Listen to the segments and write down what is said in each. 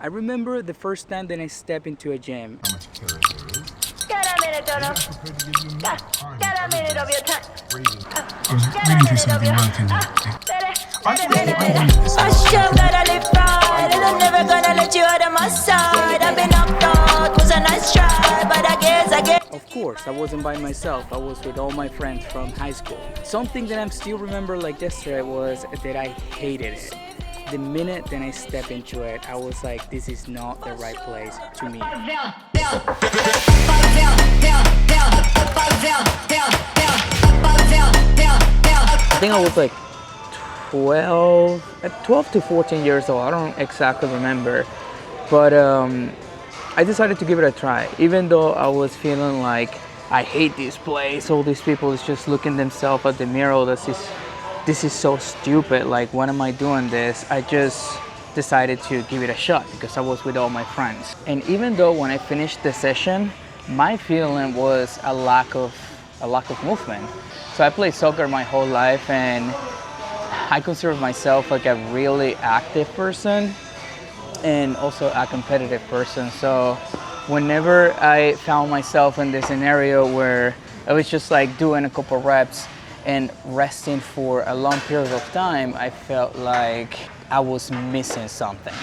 I remember the first time that I stepped into a gym. How much care there is. Got a minute of your time. I was reading through something right and gotta live right, and I'm never gonna let you out of my side. I've been knocked out, was a nice try, but I guess. Of course, I wasn't by myself. I was with all my friends from high school. Something that I still remember like yesterday was that I hated it. The minute that I stepped into it, I was like, this is not the right place to me. I think I was like 12 to 14 years old. I don't exactly remember. But I decided to give it a try. Even though I was feeling like, I hate this place, all these people is just looking themselves at the mirror, this is so stupid, like what am I doing this? I just decided to give it a shot because I was with all my friends. And even though when I finished the session, my feeling was a lack of movement. So I played soccer my whole life and I consider myself like a really active person and also a competitive person. So whenever I found myself in this scenario where I was just like doing a couple reps and resting for a long period of time, I felt like I was missing something.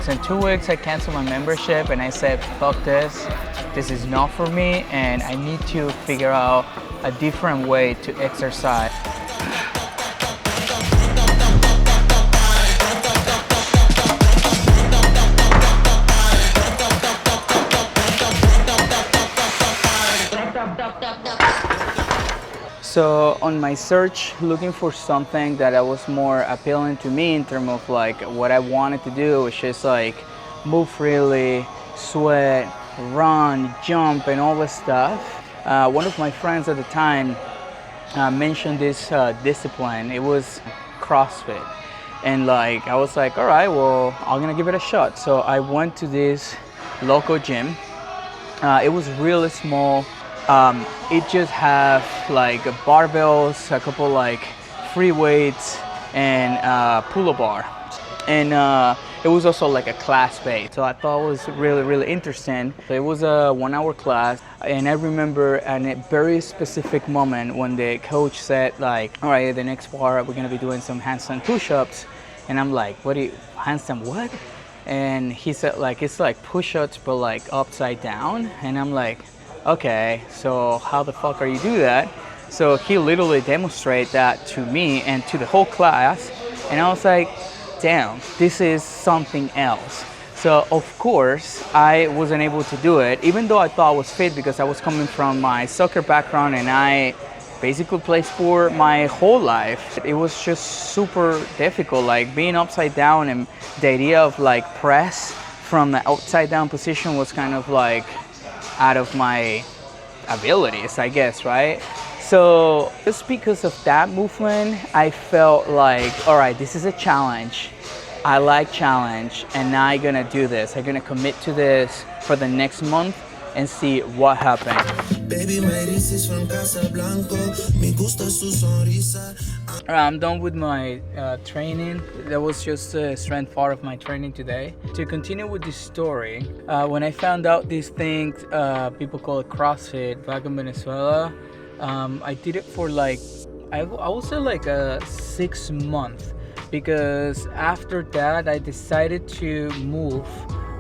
So in 2 weeks I canceled my membership and I said, fuck this is not for me and I need to figure out a different way to exercise. So on my search, looking for something that was more appealing to me in terms of like what I wanted to do, which is like move freely, sweat, run, jump, and all this stuff. One of my friends at the time mentioned this discipline. It was CrossFit. And like, I was like, all right, well, I'm gonna give it a shot. So I went to this local gym. It was really small. It just have like barbells, a couple like free weights, and pull-up bar. And it was also like a class base. So I thought it was really interesting. So it was a 1 hour class. And I remember a very specific moment when the coach said like, all right, the next part, we're gonna be doing some handstand push-ups. And I'm like, handstand what? And he said like, it's like push-ups, but like upside down. And I'm like, okay, so how the fuck are you do that? So he literally demonstrated that to me and to the whole class. And I was like, damn, this is something else. So of course, I wasn't able to do it, even though I thought I was fit because I was coming from my soccer background and I basically played sport my whole life. It was just super difficult, like being upside down, and the idea of like press from the upside down position was kind of like out of my abilities, I guess, right? So just because of that movement, I felt like, all right, this is a challenge. I like challenge, and now I'm gonna do this. I'm gonna commit to this for the next month and see what happens. I'm done with my training. That was just the strength part of my training today. To continue with this story, when I found out these things, people call it CrossFit back in Venezuela, I did it for like, I would say like a 6 month, because after that I decided to move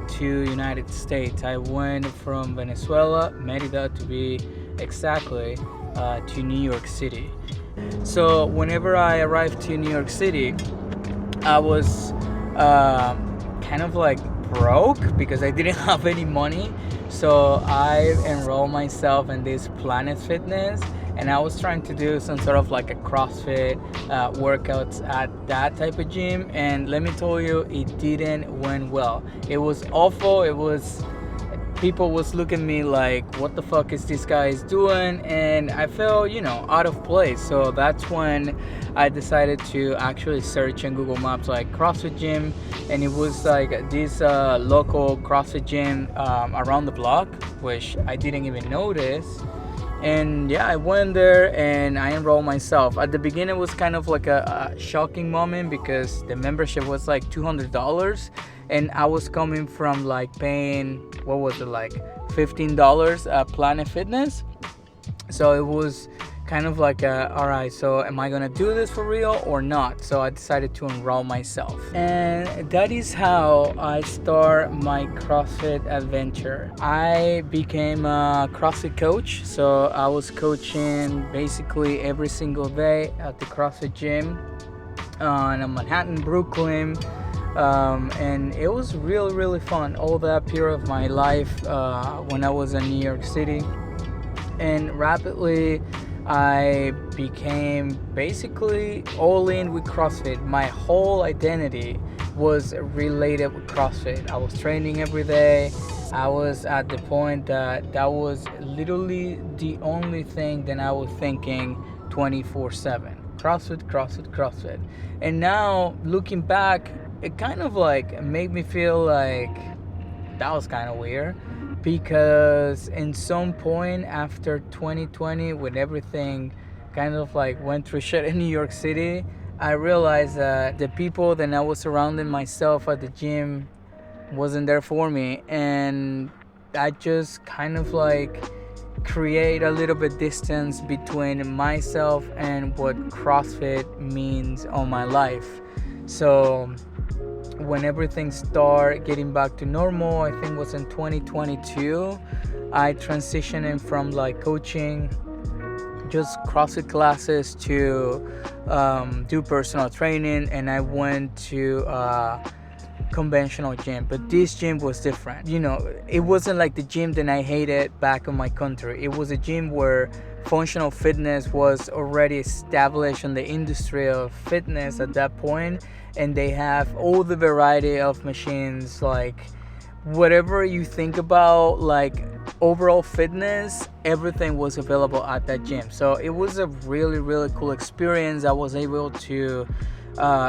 to United States. I went from Venezuela, Merida to be exactly, to New York City. So whenever I arrived to New York City, I was kind of like broke because I didn't have any money. So I enrolled myself in this Planet Fitness, and I was trying to do some sort of like a CrossFit workouts at that type of gym, and let me tell you, it didn't went well. It was awful. It was, people was looking at me like, what the fuck is this guy doing? And I felt, you know, out of place. So that's when I decided to actually search in Google Maps like CrossFit gym, and it was like this local CrossFit gym around the block, which I didn't even notice. And yeah, I went there and I enrolled myself. At the beginning, it was kind of like a shocking moment because the membership was like $200, and I was coming from like paying, what was it, like $15 at Planet Fitness. So it was kind of like all right, so am I gonna do this for real or not? So I decided to enroll myself, and that is how I start my CrossFit adventure. I became a CrossFit coach, so I was coaching basically every single day at the CrossFit gym in Manhattan, Brooklyn. And it was really fun all that period of my life when I was in New York City. And rapidly I became basically all in with CrossFit. My whole identity was related with CrossFit. I was training every day. I was at the point that was literally the only thing that I was thinking 24/7. CrossFit, CrossFit, CrossFit. And now looking back, it kind of like made me feel like that was kind of weird, because in some point after 2020, when everything kind of like went through shit in New York City, I realized that the people that I was surrounding myself at the gym wasn't there for me, and I just kind of like create a little bit distance between myself and what CrossFit means on my life. So when everything started getting back to normal, I think it was in 2022, I transitioned in from like coaching just CrossFit classes to do personal training, and I went to conventional gym. But this gym was different. You know, it wasn't like the gym that I hated back in my country. It was a gym where functional fitness was already established in the industry of fitness at that point, and they have all the variety of machines, like whatever you think about, like overall fitness, everything was available at that gym. So it was a really cool experience. I was able to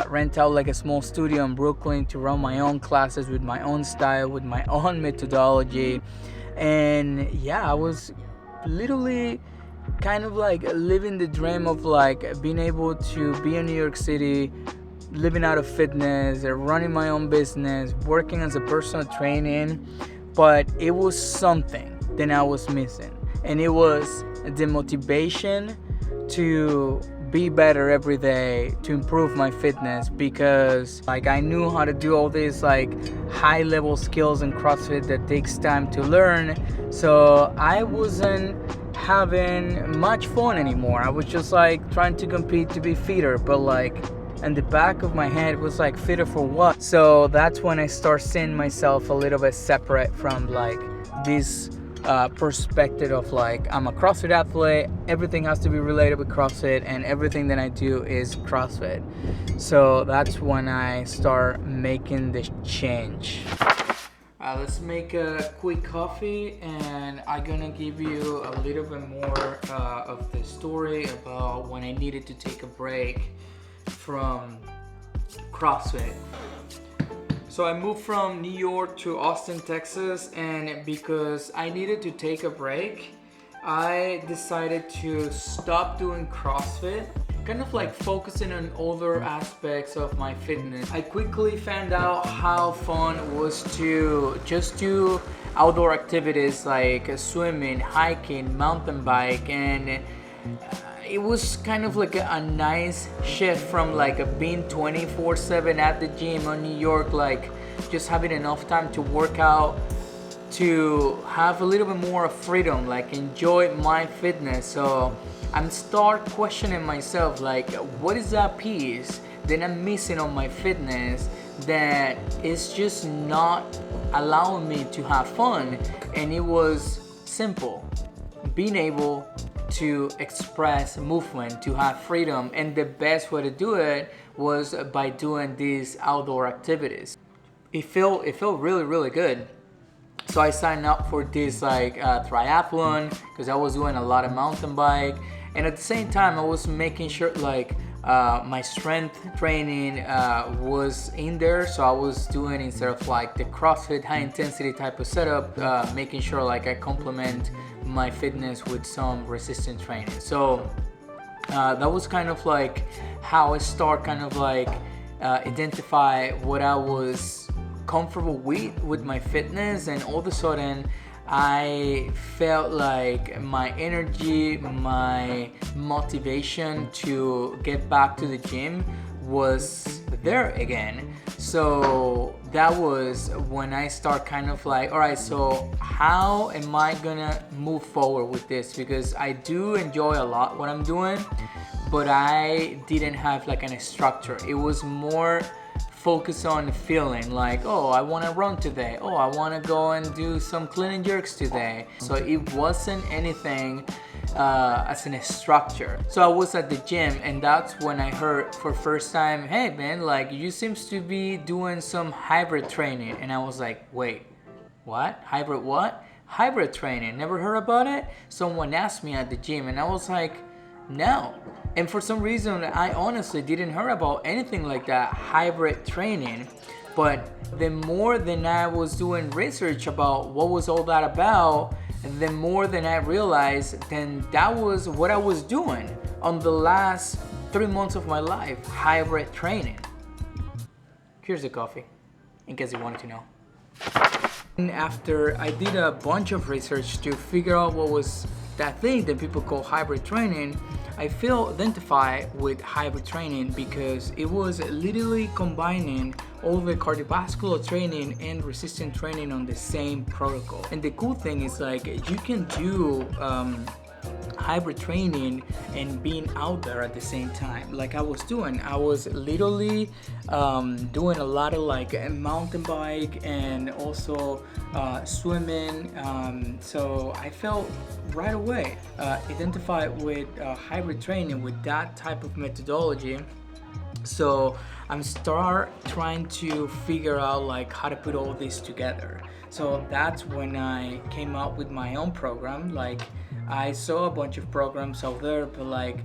rent out like a small studio in Brooklyn to run my own classes with my own style, with my own methodology. And yeah, I was literally kind of like living the dream of like being able to be in New York City, living out of fitness, running my own business, working as a personal training. But it was something that I was missing, and it was the motivation to be better every day, to improve my fitness, because like I knew how to do all these like high level skills in CrossFit that takes time to learn. So I wasn't having much fun anymore. I was just like trying to compete to be fitter, but like in the back of my head was like, fitter for what? So that's when I start seeing myself a little bit separate from like this perspective of like, I'm a CrossFit athlete, everything has to be related with CrossFit, and everything that I do is CrossFit. So that's when I start making the change. Let's make a quick coffee, and I'm gonna give you a little bit more of the story about when I needed to take a break from CrossFit. So I moved from New York to Austin, Texas, and because I needed to take a break, I decided to stop doing CrossFit, kind of like focusing on other aspects of my fitness. I quickly found out how fun it was to just do outdoor activities like swimming, hiking, mountain bike, and it was kind of like a nice shift from like being 24/7 at the gym in New York, like just having enough time to work out, to have a little bit more freedom, like enjoy my fitness. So I'm start questioning myself, like what is that piece that I'm missing on my fitness that is just not allowing me to have fun? And it was simple, being able to express movement, to have freedom, and the best way to do it was by doing these outdoor activities. It felt really good. So I signed up for this like triathlon, because I was doing a lot of mountain bike, and at the same time I was making sure like my strength training was in there. So I was doing, instead of like the CrossFit high intensity type of setup, making sure like I complement my fitness with some resistance training. So that was kind of like how I start kind of like identify what I was comfortable with my fitness, and all of a sudden I felt like my energy, my motivation to get back to the gym was there again. So that was when I start kind of like, all right, so how am I gonna move forward with this? Because I do enjoy a lot what I'm doing, but I didn't have like a structure. It was more focused on feeling like, oh, I want to run today. Oh, I want to go and do some clean and jerks today. So it wasn't anything as in a structure. So I was at the gym, and that's when I heard for first time, hey man, like you seems to be doing some hybrid training. And I was like, wait, what? Hybrid what? Hybrid training, never heard about it? Someone asked me at the gym, and I was like, no. And for some reason, I honestly didn't hear about anything like that, hybrid training. But the more than I was doing research about what was all that about, the more than I realized, then that was what I was doing on the last 3 months of my life, hybrid training. Here's the coffee, in case you wanted to know. And after I did a bunch of research to figure out what was that thing that people call hybrid training, I feel identified with hybrid training because it was literally combining all the cardiovascular training and resistance training on the same protocol. And the cool thing is like you can do hybrid training and being out there at the same time. Like I was doing, I was literally doing a lot of like mountain bike and also swimming. So I felt right away identified with hybrid training, with that type of methodology. So I'm trying to figure out like how to put all this together. So that's when I came up with my own program. Like I saw a bunch of programs out there, but like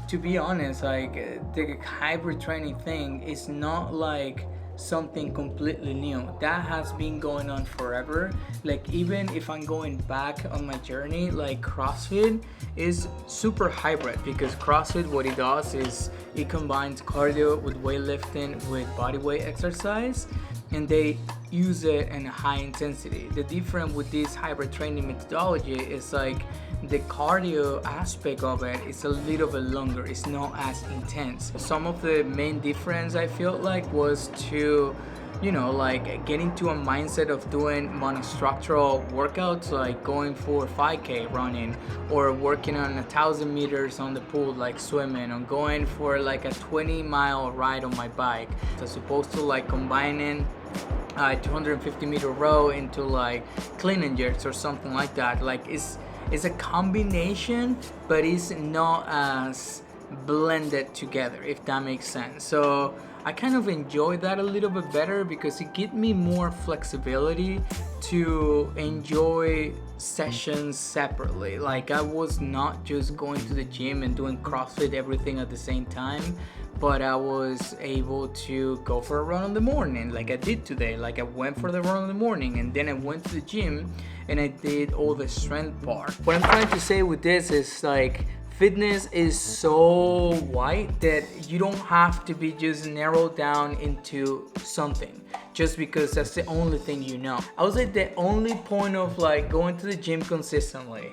to be honest, like the hybrid training thing is not like something completely new. That has been going on forever. Like even if I'm going back on my journey, like CrossFit is super hybrid, because CrossFit, what it does is it combines cardio with weightlifting with body weight exercise, and they use it in a high intensity. The difference with this hybrid training methodology is like the cardio aspect of it is a little bit longer, it's not as intense. Some of the main difference I felt like was to, you know, like get into a mindset of doing monostructural workouts, like going for 5K running, or working on 1,000 meters on the pool like swimming, or going for like a 20-mile ride on my bike, as opposed to like combining 250 meter row into like clean and jerks or something like that. Like it's a combination, but it's not as blended together, if that makes sense. So I kind of enjoy that a little bit better because it gives me more flexibility to enjoy sessions separately. Like I was not just going to the gym and doing CrossFit everything at the same time, but I was able to go for a run in the morning like I did today. Like I went for the run in the morning, and then I went to the gym and I did all the strength part. What I'm trying to say with this is like fitness is so wide that you don't have to be just narrowed down into something just because that's the only thing you know. I would say the only point of like going to the gym consistently,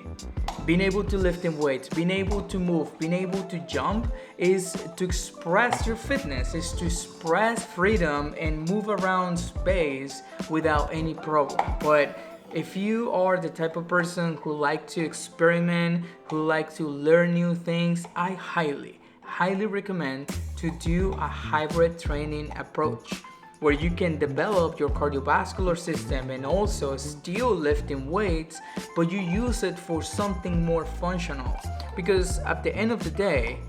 being able to lift in weights, being able to move, being able to jump, is to express your fitness, is to express freedom and move around space without any problem. But if you are the type of person who like to experiment, who like to learn new things, I highly recommend to do a hybrid training approach where you can develop your cardiovascular system and also still lifting weights, but you use it for something more functional. Because at the end of the day,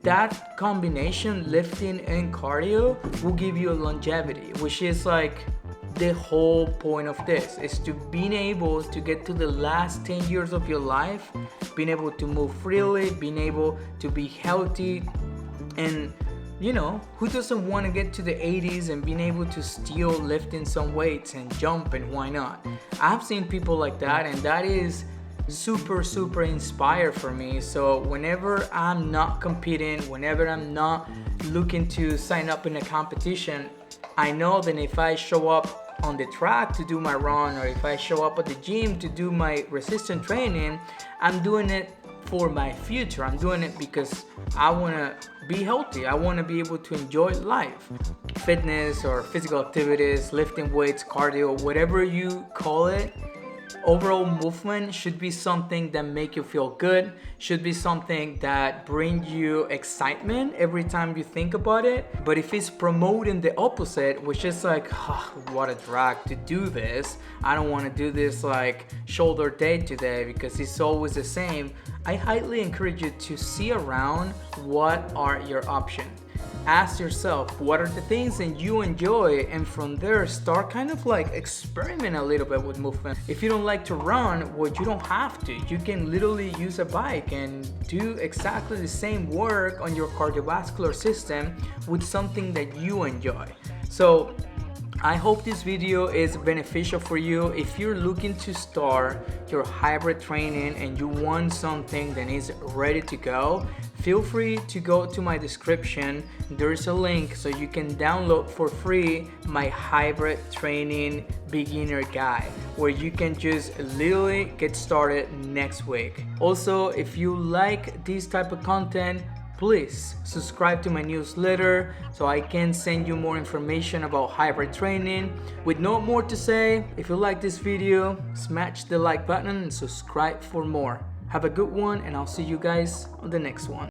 that combination, lifting and cardio, will give you longevity, which is like the whole point of this, is to being able to get to the last 10 years of your life, being able to move freely, being able to be healthy. And you know, who doesn't want to get to the 80s and being able to still lift in some weights and jump, and why not? I've seen people like that, and that is super inspired for me. So whenever I'm not competing, whenever I'm not looking to sign up in a competition, I know that if I show up on the track to do my run, or if I show up at the gym to do my resistance training, I'm doing it for my future. I'm doing it because I want to be healthy. I want to be able to enjoy life. Fitness or physical activities, lifting weights, cardio, whatever you call it, overall movement should be something that make you feel good, should be something that bring you excitement every time you think about it. But if it's promoting the opposite, which is like, oh, what a drag to do this, I don't want to do this like shoulder day today because it's always the same, I highly encourage you to see around what are your options. Ask yourself, what are the things that you enjoy, and from there start kind of like experiment a little bit with movement. If you don't like to run, well, you don't have to. You can literally use a bike and do exactly the same work on your cardiovascular system with something that you enjoy. So I hope this video is beneficial for you. If you're looking to start your hybrid training and you want something that is ready to go, feel free to go to my description. There's a link so you can download for free my hybrid training beginner guide, where you can just literally get started next week. Also, if you like this type of content, please subscribe to my newsletter so I can send you more information about hybrid training. With no more to say, if you like this video, smash the like button and subscribe for more. Have a good one, and I'll see you guys on the next one.